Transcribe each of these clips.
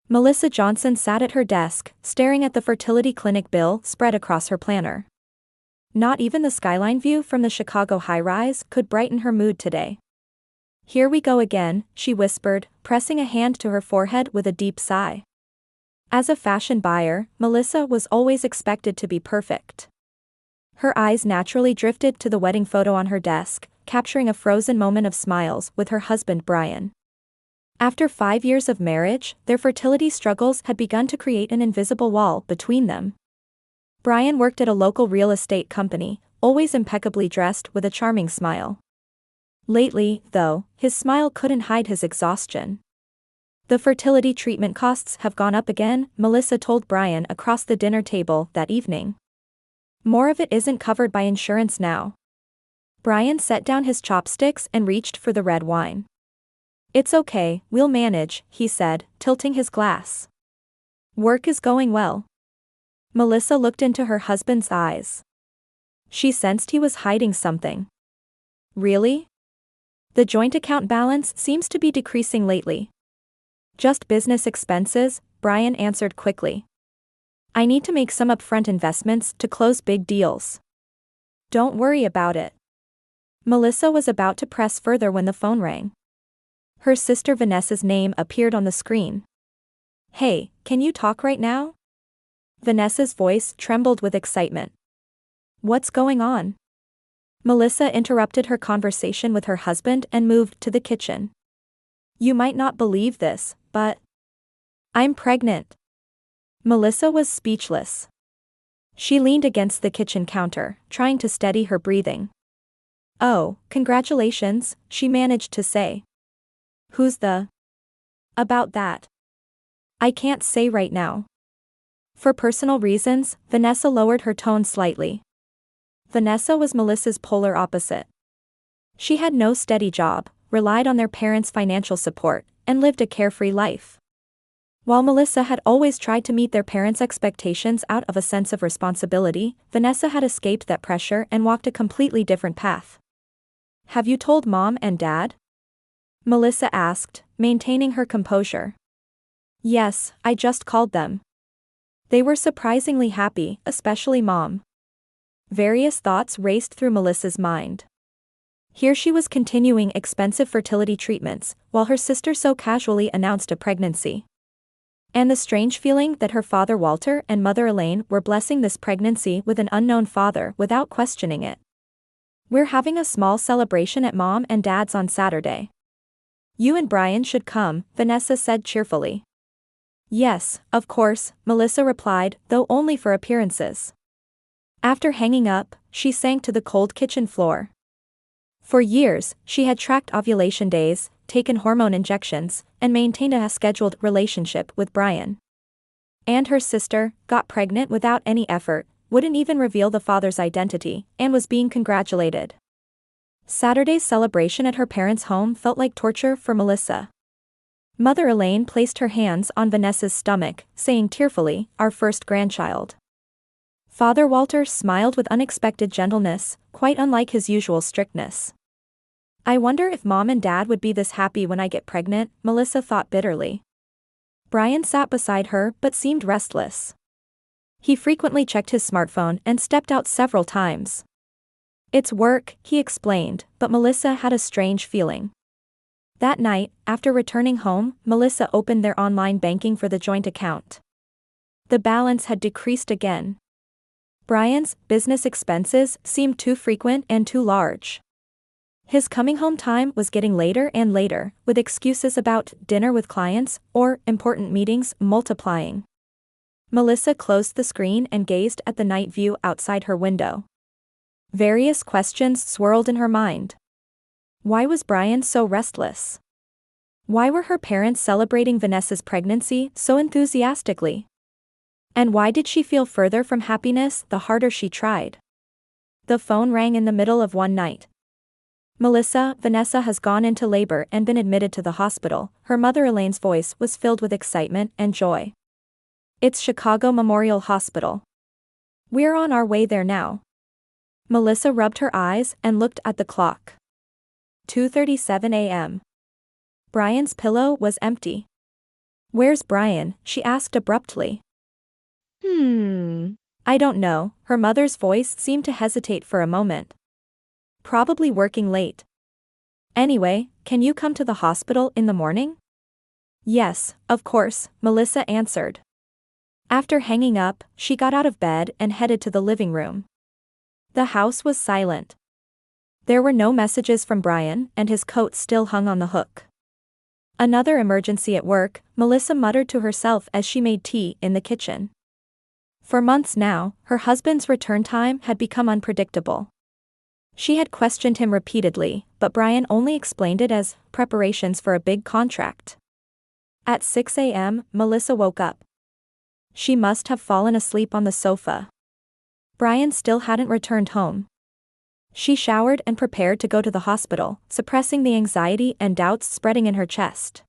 Melissa Johnson sat at her desk, staring at the fertility clinic bill spread across her planner. Not even the skyline view from the Chicago high-rise could brighten her mood today. "Here we go again," she whispered, pressing a hand to her forehead with a deep sigh. As a fashion buyer, Melissa was always expected to be perfect. Her eyes naturally drifted to the wedding photo on her desk, capturing a frozen moment of smiles with her husband Brian. After 5 years of marriage, their fertility struggles had begun to create an invisible wall between them. Brian worked at a local real estate company, always impeccably dressed with a charming smile. Lately, though, his smile couldn't hide his exhaustion. "The fertility treatment costs have gone up again," Melissa told Brian across the dinner table that evening. "More of it isn't covered by insurance now." Brian set down his chopsticks and reached for the red wine. "It's okay, we'll manage," he said, tilting his glass. "Work is going well." Melissa looked into her husband's eyes. She sensed he was hiding something. "Really? The joint account balance seems to be decreasing lately." "Just business expenses," Brian answered quickly. "I need to make some upfront investments to close big deals." "Don't worry about it." Melissa was about to press further when the phone rang. Her sister Vanessa's name appeared on the screen. "Hey, can you talk right now?" Vanessa's voice trembled with excitement. "What's going on?" Melissa interrupted her conversation with her husband and moved to the kitchen. "You might not believe this, but I'm pregnant." Melissa was speechless. She leaned against the kitchen counter, trying to steady her breathing. "Oh, congratulations," she managed to say. "Who's the?" "About that I can't say right now." For personal reasons, Vanessa lowered her tone slightly. Vanessa was Melissa's polar opposite. She had no steady job, relied on their parents' financial support, and lived a carefree life. While Melissa had always tried to meet their parents' expectations out of a sense of responsibility, Vanessa had escaped that pressure and walked a completely different path. "Have you told Mom and Dad?" Melissa asked, maintaining her composure. "Yes, I just called them. They were surprisingly happy, especially Mom." Various thoughts raced through Melissa's mind. Here she was continuing expensive fertility treatments, while her sister so casually announced a pregnancy. And the strange feeling that her father Walter and mother Elaine were blessing this pregnancy with an unknown father without questioning it. "We're having a small celebration at Mom and Dad's on Saturday. You and Brian should come," Vanessa said cheerfully. "Yes, of course," Melissa replied, though only for appearances. After hanging up, she sank to the cold kitchen floor. For years, she had tracked ovulation days, taken hormone injections, and maintained a scheduled relationship with Brian. And her sister got pregnant without any effort, wouldn't even reveal the father's identity, and was being congratulated. Saturday's celebration at her parents' home felt like torture for Melissa. Mother Elaine placed her hands on Vanessa's stomach, saying tearfully, "Our first grandchild." Father Walter smiled with unexpected gentleness, quite unlike his usual strictness. "I wonder if Mom and Dad would be this happy when I get pregnant," Melissa thought bitterly. Brian sat beside her but seemed restless. He frequently checked his smartphone and stepped out several times. "It's work," he explained, but Melissa had a strange feeling. That night, after returning home, Melissa opened their online banking for the joint account. The balance had decreased again. Brian's business expenses seemed too frequent and too large. His coming home time was getting later and later, with excuses about dinner with clients or important meetings multiplying. Melissa closed the screen and gazed at the night view outside her window. Various questions swirled in her mind. Why was Brian so restless? Why were her parents celebrating Vanessa's pregnancy so enthusiastically? And why did she feel further from happiness the harder she tried? The phone rang in the middle of one night. "Melissa, Vanessa has gone into labor and been admitted to the hospital," her mother Elaine's voice was filled with excitement and joy. "It's Chicago Memorial Hospital. We're on our way there now." Melissa rubbed her eyes and looked at the clock. 2:37 a.m. Brian's pillow was empty. Where's Brian? She asked abruptly. I don't know, her mother's voice seemed to hesitate for a moment. Probably working late. Anyway, can you come to the hospital in the morning? Yes, of course, Melissa answered. After hanging up, she got out of bed and headed to the living room. The house was silent. There were no messages from Brian, and his coat still hung on the hook. Another emergency at work, Melissa muttered to herself as she made tea in the kitchen. For months now, her husband's return time had become unpredictable. She had questioned him repeatedly, but Brian only explained it as preparations for a big contract. At 6 a.m., Melissa woke up. She must have fallen asleep on the sofa. Brian still hadn't returned home. She showered and prepared to go to the hospital, suppressing the anxiety and doubts spreading in her chest.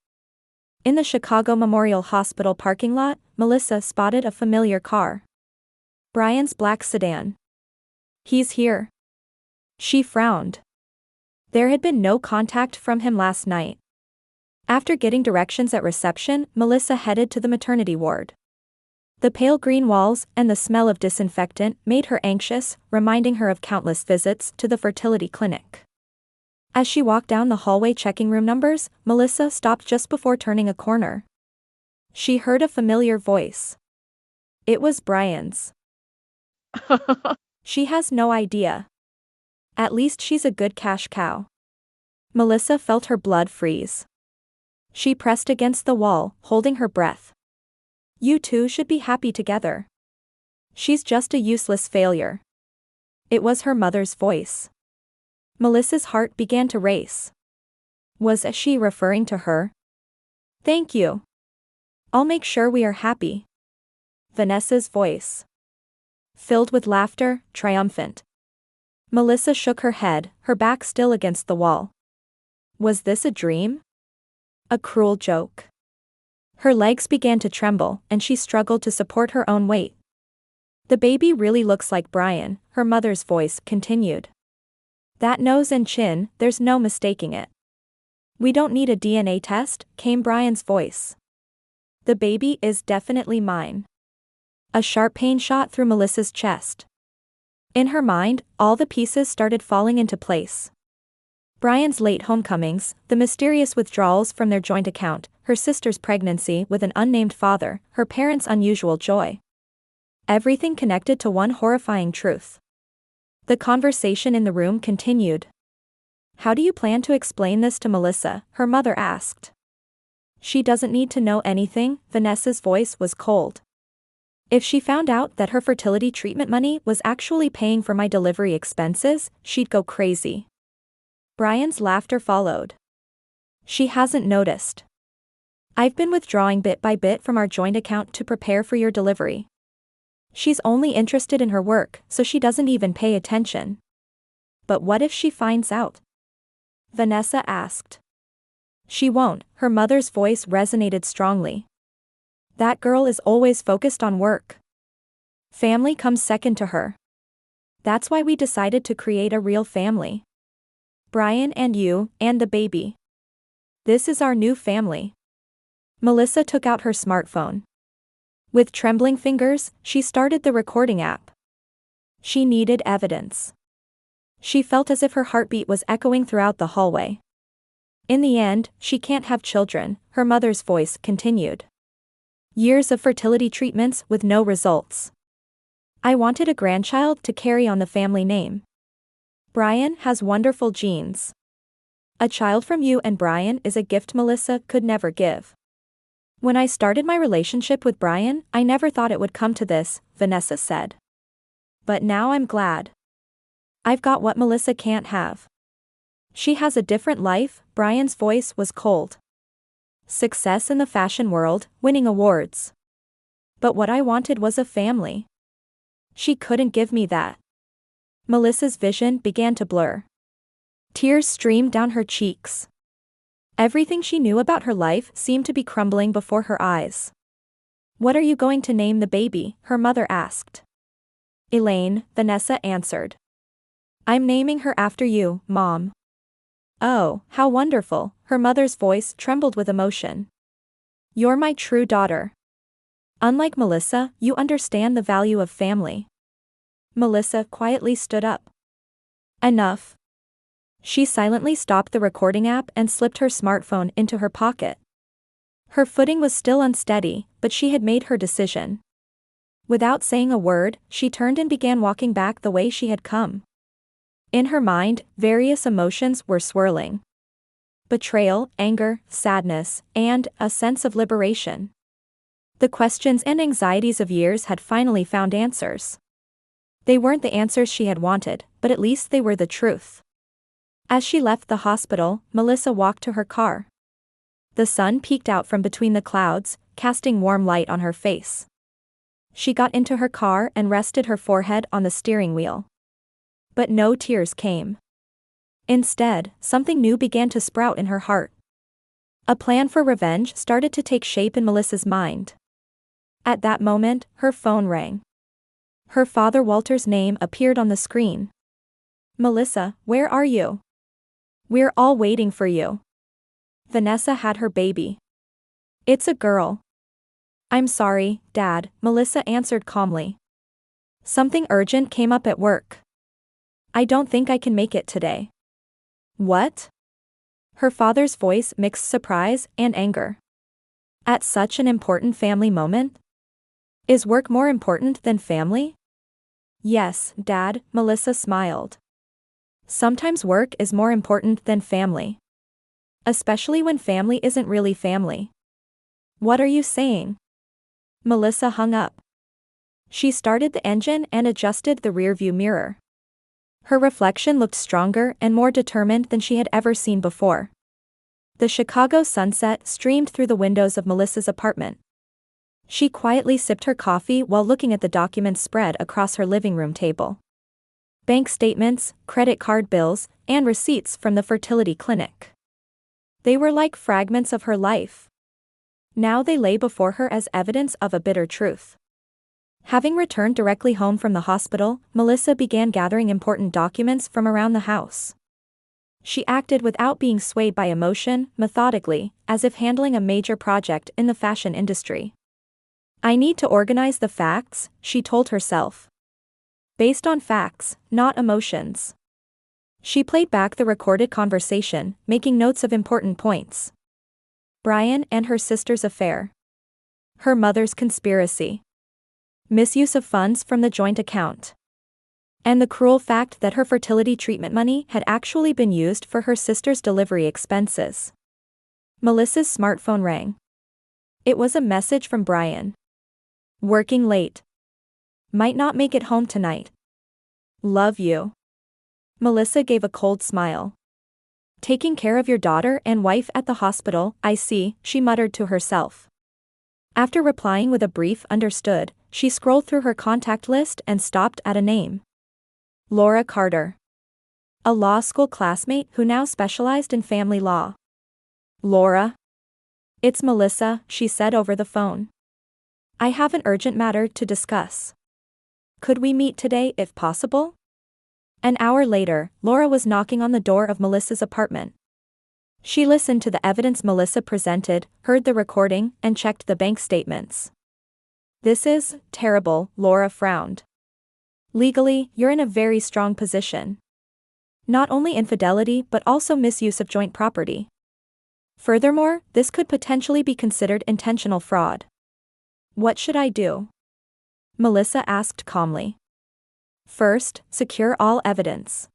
In the Chicago Memorial Hospital parking lot, Melissa spotted a familiar car. Brian's black sedan. He's here. She frowned. There had been no contact from him last night. After getting directions at reception, Melissa headed to the maternity ward. The pale green walls and the smell of disinfectant made her anxious, reminding her of countless visits to the fertility clinic. As she walked down the hallway checking room numbers, Melissa stopped just before turning a corner. She heard a familiar voice. It was Brian's. She has no idea. At least she's a good cash cow. Melissa felt her blood freeze. She pressed against the wall, holding her breath. You two should be happy together. She's just a useless failure. It was her mother's voice. Melissa's heart began to race. Was she referring to her? Thank you. I'll make sure we are happy. Vanessa's voice. Filled with laughter, triumphant. Melissa shook her head, her back still against the wall. Was this a dream? A cruel joke. Her legs began to tremble, and she struggled to support her own weight. The baby really looks like Brian, her mother's voice continued. That nose and chin, there's no mistaking it. We don't need a DNA test, came Brian's voice. The baby is definitely mine. A sharp pain shot through Melissa's chest. In her mind, all the pieces started falling into place. Brian's late homecomings, the mysterious withdrawals from their joint account, her sister's pregnancy with an unnamed father, her parents' unusual joy. Everything connected to one horrifying truth. The conversation in the room continued. How do you plan to explain this to Melissa? Her mother asked. She doesn't need to know anything, Vanessa's voice was cold. If she found out that her fertility treatment money was actually paying for my delivery expenses, she'd go crazy. Brian's laughter followed. She hasn't noticed. I've been withdrawing bit by bit from our joint account to prepare for your delivery. She's only interested in her work, so she doesn't even pay attention. But what if she finds out? Vanessa asked. She won't, her mother's voice resonated strongly. That girl is always focused on work. Family comes second to her. That's why we decided to create a real family. Brian and you, and the baby. This is our new family. Melissa took out her smartphone. With trembling fingers, she started the recording app. She needed evidence. She felt as if her heartbeat was echoing throughout the hallway. In the end, she can't have children, her mother's voice continued. Years of fertility treatments with no results. I wanted a grandchild to carry on the family name. Brian has wonderful genes. A child from you and Brian is a gift Melissa could never give. When I started my relationship with Brian, I never thought it would come to this, Vanessa said. But now I'm glad. I've got what Melissa can't have. She has a different life, Brian's voice was cold. Success in the fashion world, winning awards. But what I wanted was a family. She couldn't give me that. Melissa's vision began to blur. Tears streamed down her cheeks. Everything she knew about her life seemed to be crumbling before her eyes. What are you going to name the baby? Her mother asked. Elaine, Vanessa answered. I'm naming her after you, Mom. Oh, how wonderful, her mother's voice trembled with emotion. You're my true daughter. Unlike Melissa, you understand the value of family. Melissa quietly stood up. Enough. She silently stopped the recording app and slipped her smartphone into her pocket. Her footing was still unsteady, but she had made her decision. Without saying a word, she turned and began walking back the way she had come. In her mind, various emotions were swirling. Betrayal, anger, sadness, and a sense of liberation. The questions and anxieties of years had finally found answers. They weren't the answers she had wanted, but at least they were the truth. As she left the hospital, Melissa walked to her car. The sun peeked out from between the clouds, casting warm light on her face. She got into her car and rested her forehead on the steering wheel. But no tears came. Instead, something new began to sprout in her heart. A plan for revenge started to take shape in Melissa's mind. At that moment, her phone rang. Her father Walter's name appeared on the screen. Melissa, where are you? We're all waiting for you. Vanessa had her baby. It's a girl. I'm sorry, Dad, Melissa answered calmly. Something urgent came up at work. I don't think I can make it today. What? Her father's voice mixed surprise and anger. At such an important family moment? Is work more important than family? Yes, Dad, Melissa smiled. Sometimes work is more important than family. Especially when family isn't really family. What are you saying? Melissa hung up. She started the engine and adjusted the rearview mirror. Her reflection looked stronger and more determined than she had ever seen before. The Chicago sunset streamed through the windows of Melissa's apartment. She quietly sipped her coffee while looking at the documents spread across her living room table. Bank statements, credit card bills, and receipts from the fertility clinic. They were like fragments of her life. Now they lay before her as evidence of a bitter truth. Having returned directly home from the hospital, Melissa began gathering important documents from around the house. She acted without being swayed by emotion, methodically, as if handling a major project in the fashion industry. I need to organize the facts, she told herself. Based on facts, not emotions. She played back the recorded conversation, making notes of important points. Brian and her sister's affair. Her mother's conspiracy. Misuse of funds from the joint account. And the cruel fact that her fertility treatment money had actually been used for her sister's delivery expenses. Melissa's smartphone rang. It was a message from Brian. Working late. Might not make it home tonight. Love you. Melissa gave a cold smile. Taking care of your daughter and wife at the hospital, I see, she muttered to herself. After replying with a brief understood, she scrolled through her contact list and stopped at a name. Laura Carter. A law school classmate who now specialized in family law. Laura? It's Melissa, she said over the phone. I have an urgent matter to discuss. Could we meet today if possible? An hour later, Laura was knocking on the door of Melissa's apartment. She listened to the evidence Melissa presented, heard the recording, and checked the bank statements. This is terrible, Laura frowned. Legally, you're in a very strong position. Not only infidelity but also misuse of joint property. Furthermore, this could potentially be considered intentional fraud. What should I do? Melissa asked calmly. First, secure all evidence.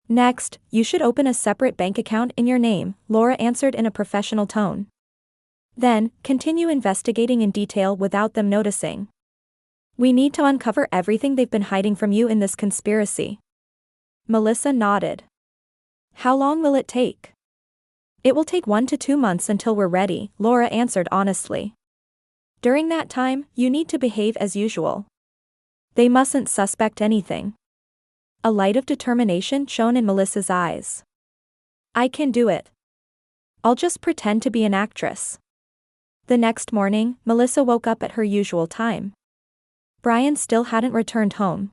Next, you should open a separate bank account in your name, Laura answered in a professional tone. Then, continue investigating in detail without them noticing. We need to uncover everything they've been hiding from you in this conspiracy. Melissa nodded. How long will it take? It will take 1 to 2 months until we're ready, Laura answered honestly. During that time, you need to behave as usual. They mustn't suspect anything. A light of determination shone in Melissa's eyes. I can do it. I'll just pretend to be an actress. The next morning, Melissa woke up at her usual time. Brian still hadn't returned home.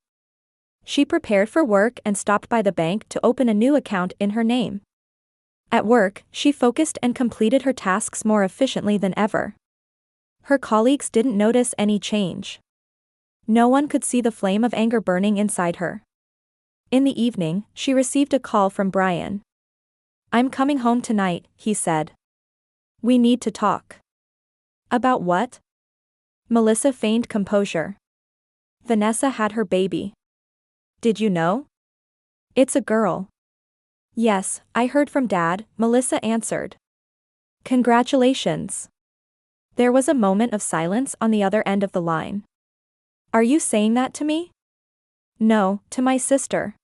She prepared for work and stopped by the bank to open a new account in her name. At work, she focused and completed her tasks more efficiently than ever. Her colleagues didn't notice any change. No one could see the flame of anger burning inside her. In the evening, she received a call from Brian. "I'm coming home tonight," he said. "We need to talk." "About what?" Melissa feigned composure. "Vanessa had her baby." "Did you know?" "It's a girl." "Yes, I heard from Dad," Melissa answered. "Congratulations." There was a moment of silence on the other end of the line. "Are you saying that to me?" "No, to my sister."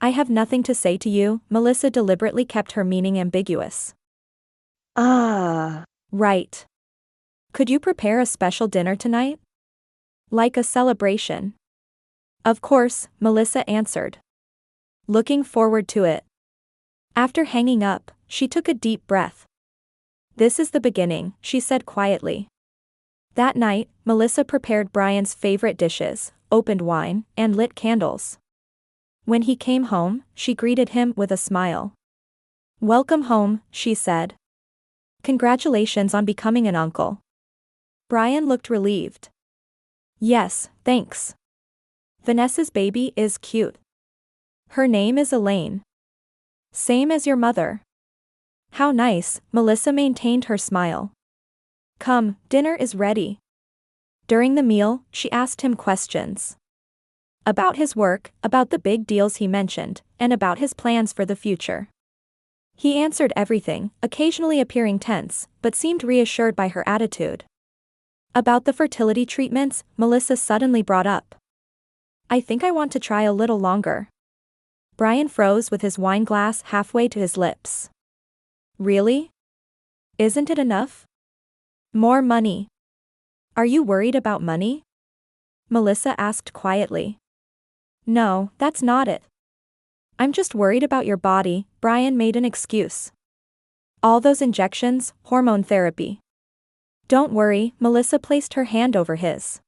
"I have nothing to say to you," Melissa deliberately kept her meaning ambiguous. Right. "Could you prepare a special dinner tonight? Like a celebration?" "Of course," Melissa answered. "Looking forward to it." After hanging up, she took a deep breath. "This is the beginning," she said quietly. That night, Melissa prepared Brian's favorite dishes, opened wine, and lit candles. When he came home, she greeted him with a smile. "Welcome home," she said. "Congratulations on becoming an uncle." Brian looked relieved. "Yes, thanks. Vanessa's baby is cute. Her name is Elaine. Same as your mother." "How nice," Melissa maintained her smile. "Come, dinner is ready." During the meal, she asked him questions. About his work, about the big deals he mentioned, and about his plans for the future. He answered everything, occasionally appearing tense, but seemed reassured by her attitude. About the fertility treatments, Melissa suddenly brought up. "I think I want to try a little longer." Brian froze with his wine glass halfway to his lips. "Really? Isn't it enough?" "More money." "Are you worried about money?" Melissa asked quietly. "No, that's not it. I'm just worried about your body," Brian made an excuse. "All those injections, hormone therapy." "Don't worry," Melissa placed her hand over his.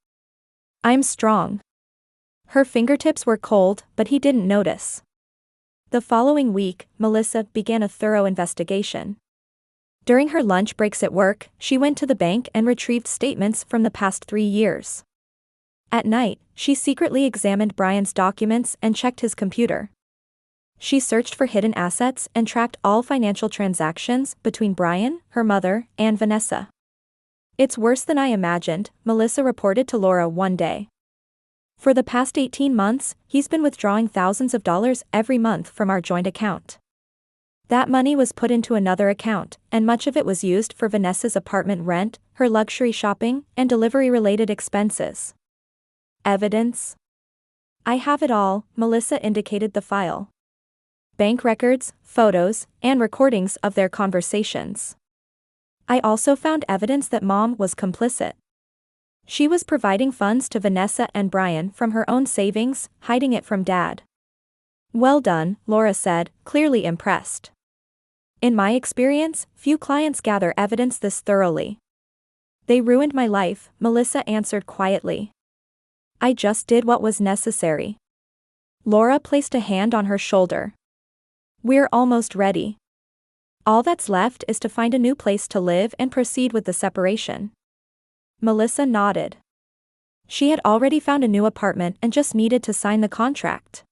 "I'm strong." Her fingertips were cold, but he didn't notice. The following week, Melissa began a thorough investigation. During her lunch breaks at work, she went to the bank and retrieved statements from the past 3 years. At night, she secretly examined Brian's documents and checked his computer. She searched for hidden assets and tracked all financial transactions between Brian, her mother, and Vanessa. "It's worse than I imagined," Melissa reported to Laura one day. "For the past 18 months, he's been withdrawing thousands of dollars every month from our joint account. That money was put into another account, and much of it was used for Vanessa's apartment rent, her luxury shopping, and delivery-related expenses." "Evidence?" "I have it all," Melissa indicated the file. "Bank records, photos, and recordings of their conversations. I also found evidence that Mom was complicit. She was providing funds to Vanessa and Brian from her own savings, hiding it from Dad." "Well done," Laura said, clearly impressed. "In my experience, few clients gather evidence this thoroughly." "They ruined my life," Melissa answered quietly. "I just did what was necessary." Laura placed a hand on her shoulder. "We're almost ready. All that's left is to find a new place to live and proceed with the separation." Melissa nodded. She had already found a new apartment and just needed to sign the contract.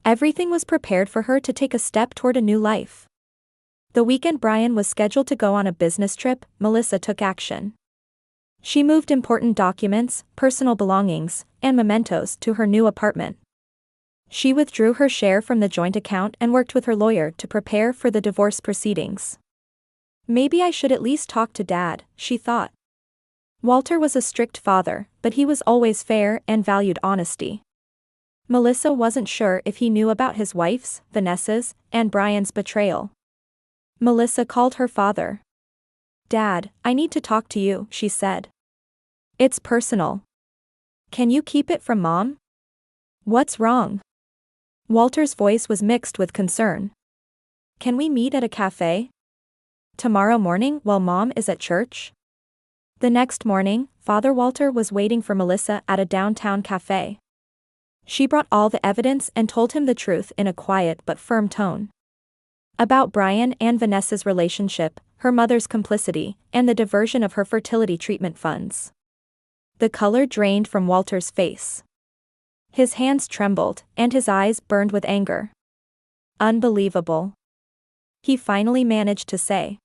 Everything was prepared for her to take a step toward a new life. The weekend Brian was scheduled to go on a business trip, Melissa took action. She moved important documents, personal belongings, and mementos to her new apartment. She withdrew her share from the joint account and worked with her lawyer to prepare for the divorce proceedings. "Maybe I should at least talk to Dad," she thought. Walter was a strict father, but he was always fair and valued honesty. Melissa wasn't sure if he knew about his wife's, Vanessa's, and Brian's betrayal. Melissa called her father. "Dad, I need to talk to you," she said. "It's personal. Can you keep it from Mom?" "What's wrong?" Walter's voice was mixed with concern. "Can we meet at a cafe? Tomorrow morning while Mom is at church?" The next morning, Father Walter was waiting for Melissa at a downtown cafe. She brought all the evidence and told him the truth in a quiet but firm tone. About Brian and Vanessa's relationship, her mother's complicity, and the diversion of her fertility treatment funds. The color drained from Walter's face. His hands trembled, and his eyes burned with anger. Unbelievable. He finally managed to say.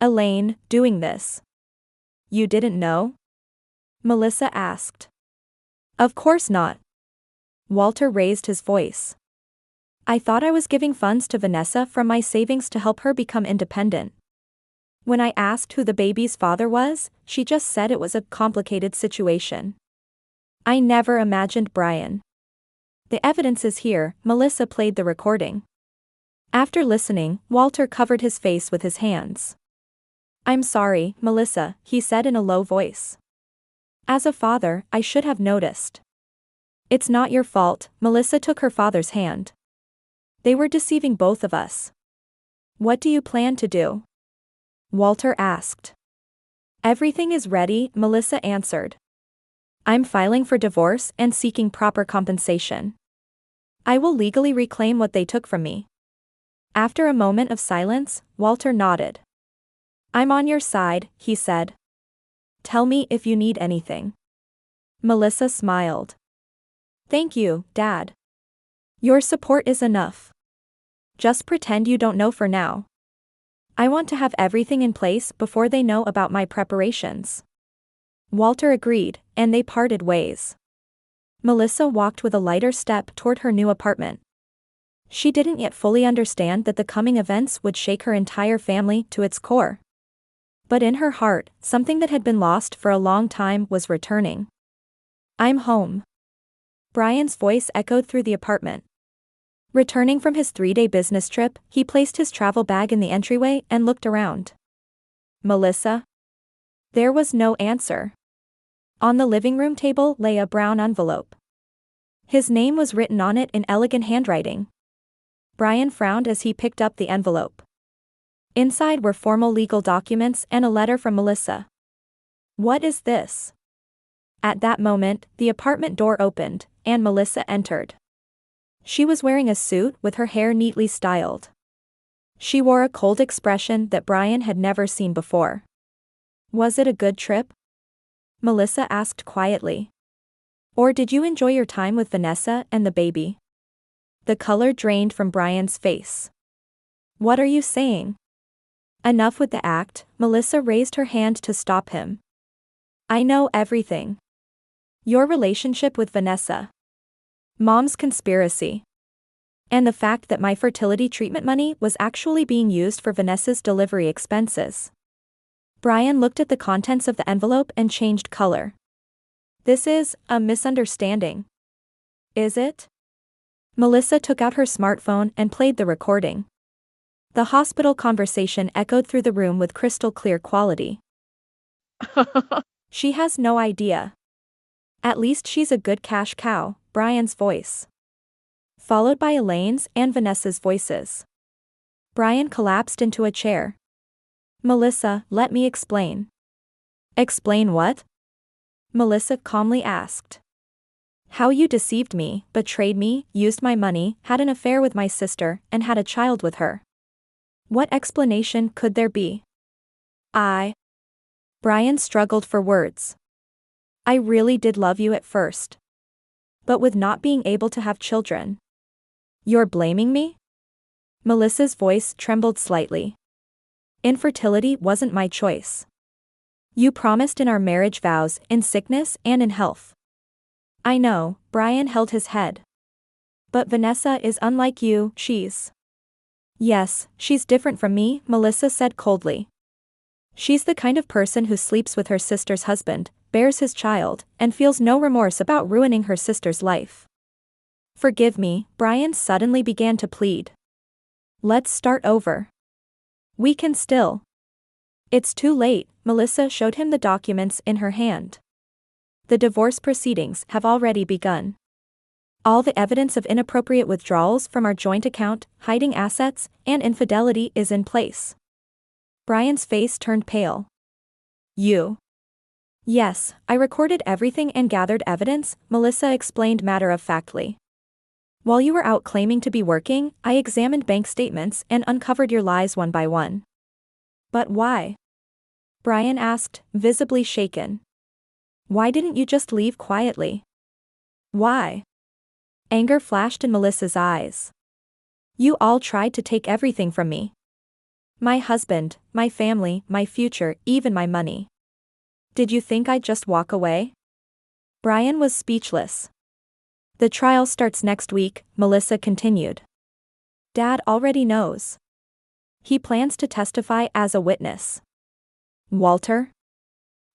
Elaine, doing this. You didn't know? Melissa asked. Of course not. Walter raised his voice. I thought I was giving funds to Vanessa from my savings to help her become independent. When I asked who the baby's father was, she just said it was a complicated situation. I never imagined Brian. The evidence is here. Melissa played the recording. After listening, Walter covered his face with his hands. I'm sorry, Melissa, he said in a low voice. As a father, I should have noticed. It's not your fault. Melissa took her father's hand. They were deceiving both of us. What do you plan to do? Walter asked. Everything is ready, Melissa answered. I'm filing for divorce and seeking proper compensation. I will legally reclaim what they took from me. After a moment of silence, Walter nodded. I'm on your side, he said. Tell me if you need anything. Melissa smiled. Thank you, Dad. Your support is enough. Just pretend you don't know for now. I want to have everything in place before they know about my preparations. Walter agreed, and they parted ways. Melissa walked with a lighter step toward her new apartment. She didn't yet fully understand that the coming events would shake her entire family to its core. But in her heart, something that had been lost for a long time was returning. I'm home. Brian's voice echoed through the apartment. Returning from his 3-day business trip, he placed his travel bag in the entryway and looked around. Melissa? There was no answer. On the living room table lay a brown envelope. His name was written on it in elegant handwriting. Brian frowned as he picked up the envelope. Inside were formal legal documents and a letter from Melissa. What is this? At that moment, the apartment door opened, and Melissa entered. She was wearing a suit with her hair neatly styled. She wore a cold expression that Brian had never seen before. Was it a good trip? Melissa asked quietly. Or did you enjoy your time with Vanessa and the baby? The color drained from Brian's face. What are you saying? Enough with the act, Melissa raised her hand to stop him. I know everything. Your relationship with Vanessa. Mom's conspiracy. And the fact that my fertility treatment money was actually being used for Vanessa's delivery expenses. Brian looked at the contents of the envelope and changed color. This is a misunderstanding. Is it? Melissa took out her smartphone and played the recording. The hospital conversation echoed through the room with crystal clear quality. She has no idea. At least she's a good cash cow, Brian's voice. Followed by Elaine's and Vanessa's voices. Brian collapsed into a chair. Melissa, let me explain. Explain what? Melissa calmly asked. How you deceived me, betrayed me, used my money, had an affair with my sister, and had a child with her. What explanation could there be? Brian struggled for words. I really did love you at first. But with not being able to have children. You're blaming me? Melissa's voice trembled slightly. Infertility wasn't my choice. You promised in our marriage vows, in sickness and in health. I know, Brian held his head. But Vanessa is unlike you, Yes, she's different from me, Melissa said coldly. She's the kind of person who sleeps with her sister's husband, bears his child, and feels no remorse about ruining her sister's life. Forgive me, Brian suddenly began to plead. Let's start over. We can still. It's too late, Melissa showed him the documents in her hand. The divorce proceedings have already begun. All the evidence of inappropriate withdrawals from our joint account, hiding assets, and infidelity is in place. Brian's face turned pale. You? Yes, I recorded everything and gathered evidence, Melissa explained matter-of-factly. While you were out claiming to be working, I examined bank statements and uncovered your lies one by one. But why? Brian asked, visibly shaken. Why didn't you just leave quietly? Why? Anger flashed in Melissa's eyes. You all tried to take everything from me. My husband, my family, my future, even my money. Did you think I'd just walk away? Brian was speechless. The trial starts next week, Melissa continued. Dad already knows. He plans to testify as a witness. Walter?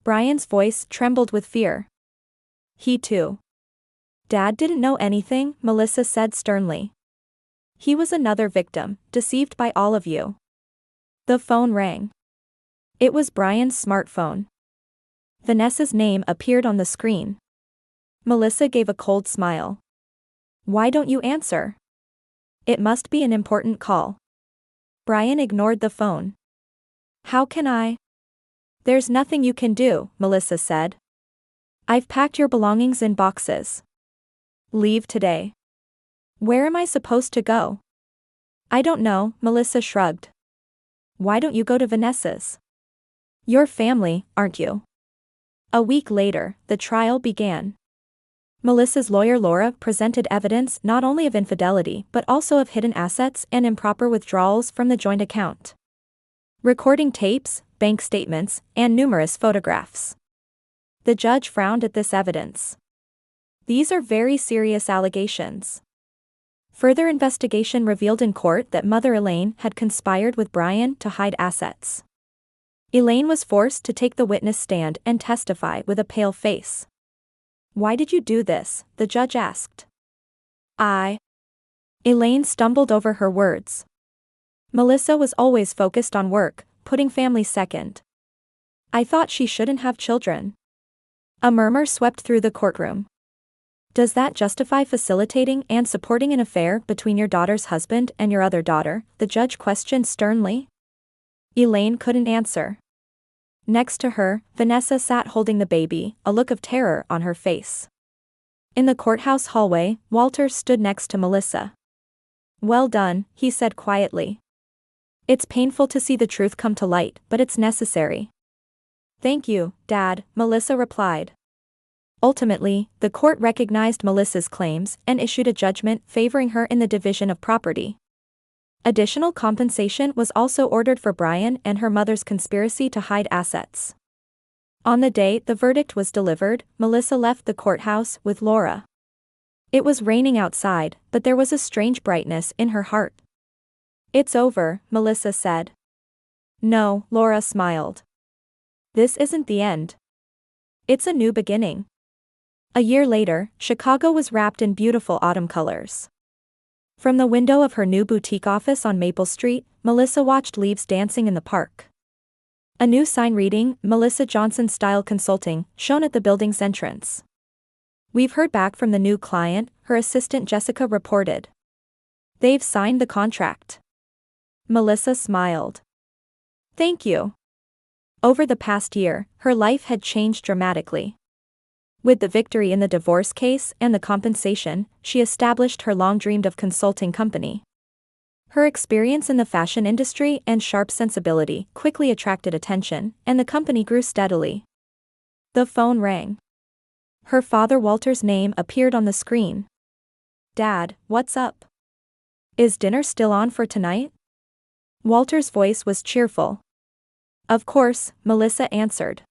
Brian's voice trembled with fear. He too. Dad didn't know anything, Melissa said sternly. He was another victim, deceived by all of you. The phone rang. It was Brian's smartphone. Vanessa's name appeared on the screen. Melissa gave a cold smile. Why don't you answer? It must be an important call. Brian ignored the phone. How can I? There's nothing you can do, Melissa said. I've packed your belongings in boxes. Leave today. Where am I supposed to go? I don't know, Melissa shrugged. Why don't you go to Vanessa's? Your family, aren't you? A week later, the trial began. Melissa's lawyer Laura presented evidence not only of infidelity but also of hidden assets and improper withdrawals from the joint account. Recording tapes, bank statements, and numerous photographs. The judge frowned at this evidence. These are very serious allegations. Further investigation revealed in court that mother Elaine had conspired with Brian to hide assets. Elaine was forced to take the witness stand and testify with a pale face. Why did you do this? The judge asked. Elaine stumbled over her words. Melissa was always focused on work, putting family second. I thought she shouldn't have children. A murmur swept through the courtroom. Does that justify facilitating and supporting an affair between your daughter's husband and your other daughter? The judge questioned sternly. Elaine couldn't answer. Next to her, Vanessa sat holding the baby, a look of terror on her face. In the courthouse hallway, Walter stood next to Melissa. Well done, he said quietly. It's painful to see the truth come to light, but it's necessary. Thank you, Dad, Melissa replied. Ultimately, the court recognized Melissa's claims and issued a judgment favoring her in the division of property. Additional compensation was also ordered for Brian and her mother's conspiracy to hide assets. On the day the verdict was delivered, Melissa left the courthouse with Laura. It was raining outside, but there was a strange brightness in her heart. It's over, Melissa said. No, Laura smiled. This isn't the end. It's a new beginning. A year later, Chicago was wrapped in beautiful autumn colors. From the window of her new boutique office on Maple Street, Melissa watched leaves dancing in the park. A new sign reading, Melissa Johnson Style Consulting, shone at the building's entrance. We've heard back from the new client, her assistant Jessica reported. They've signed the contract. Melissa smiled. Thank you. Over the past year, her life had changed dramatically. With the victory in the divorce case and the compensation, she established her long-dreamed-of consulting company. Her experience in the fashion industry and sharp sensibility quickly attracted attention, and the company grew steadily. The phone rang. Her father Walter's name appeared on the screen. Dad, what's up? Is dinner still on for tonight? Walter's voice was cheerful. Of course, Melissa answered.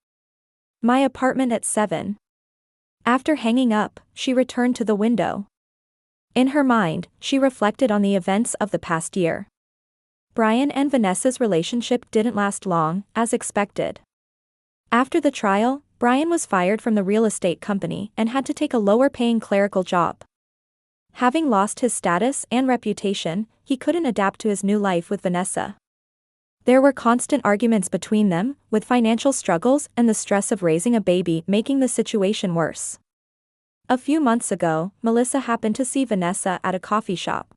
My apartment at 7. After hanging up, she returned to the window. In her mind, she reflected on the events of the past year. Brian and Vanessa's relationship didn't last long, as expected. After the trial, Brian was fired from the real estate company and had to take a lower-paying clerical job. Having lost his status and reputation, he couldn't adapt to his new life with Vanessa. There were constant arguments between them, with financial struggles and the stress of raising a baby making the situation worse. A few months ago, Melissa happened to see Vanessa at a coffee shop.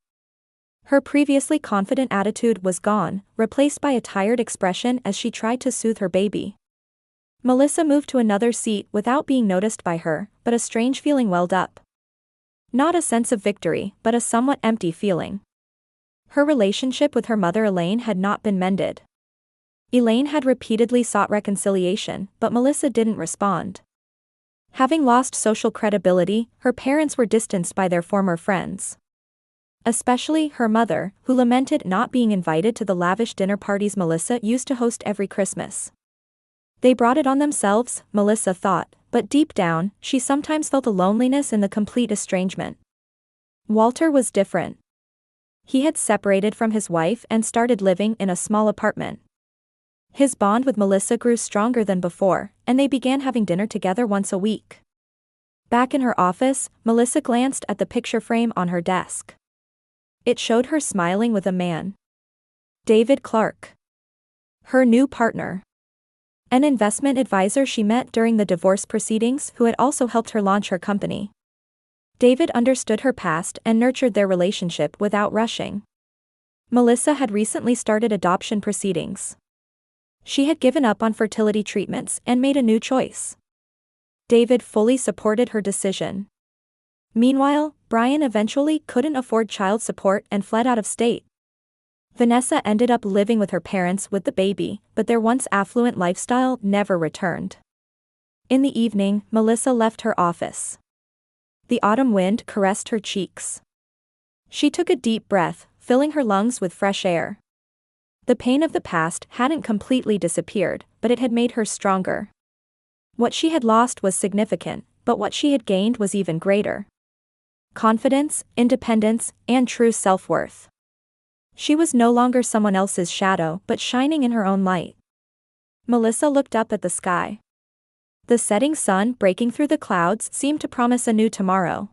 Her previously confident attitude was gone, replaced by a tired expression as she tried to soothe her baby. Melissa moved to another seat without being noticed by her, but a strange feeling welled up. Not a sense of victory, but a somewhat empty feeling. Her relationship with her mother Elaine had not been mended. Elaine had repeatedly sought reconciliation, but Melissa didn't respond. Having lost social credibility, her parents were distanced by their former friends. Especially her mother, who lamented not being invited to the lavish dinner parties Melissa used to host every Christmas. They brought it on themselves, Melissa thought, but deep down, she sometimes felt a loneliness in the complete estrangement. Walter was different. He had separated from his wife and started living in a small apartment. His bond with Melissa grew stronger than before, and they began having dinner together once a week. Back in her office, Melissa glanced at the picture frame on her desk. It showed her smiling with a man. David Clark. Her new partner. An investment advisor she met during the divorce proceedings who had also helped her launch her company. David understood her past and nurtured their relationship without rushing. Melissa had recently started adoption proceedings. She had given up on fertility treatments and made a new choice. David fully supported her decision. Meanwhile, Brian eventually couldn't afford child support and fled out of state. Vanessa ended up living with her parents with the baby, but their once affluent lifestyle never returned. In the evening, Melissa left her office. The autumn wind caressed her cheeks. She took a deep breath, filling her lungs with fresh air. The pain of the past hadn't completely disappeared, but it had made her stronger. What she had lost was significant, but what she had gained was even greater. Confidence, independence, and true self-worth. She was no longer someone else's shadow but shining in her own light. Melissa looked up at the sky. The setting sun breaking through the clouds seemed to promise a new tomorrow.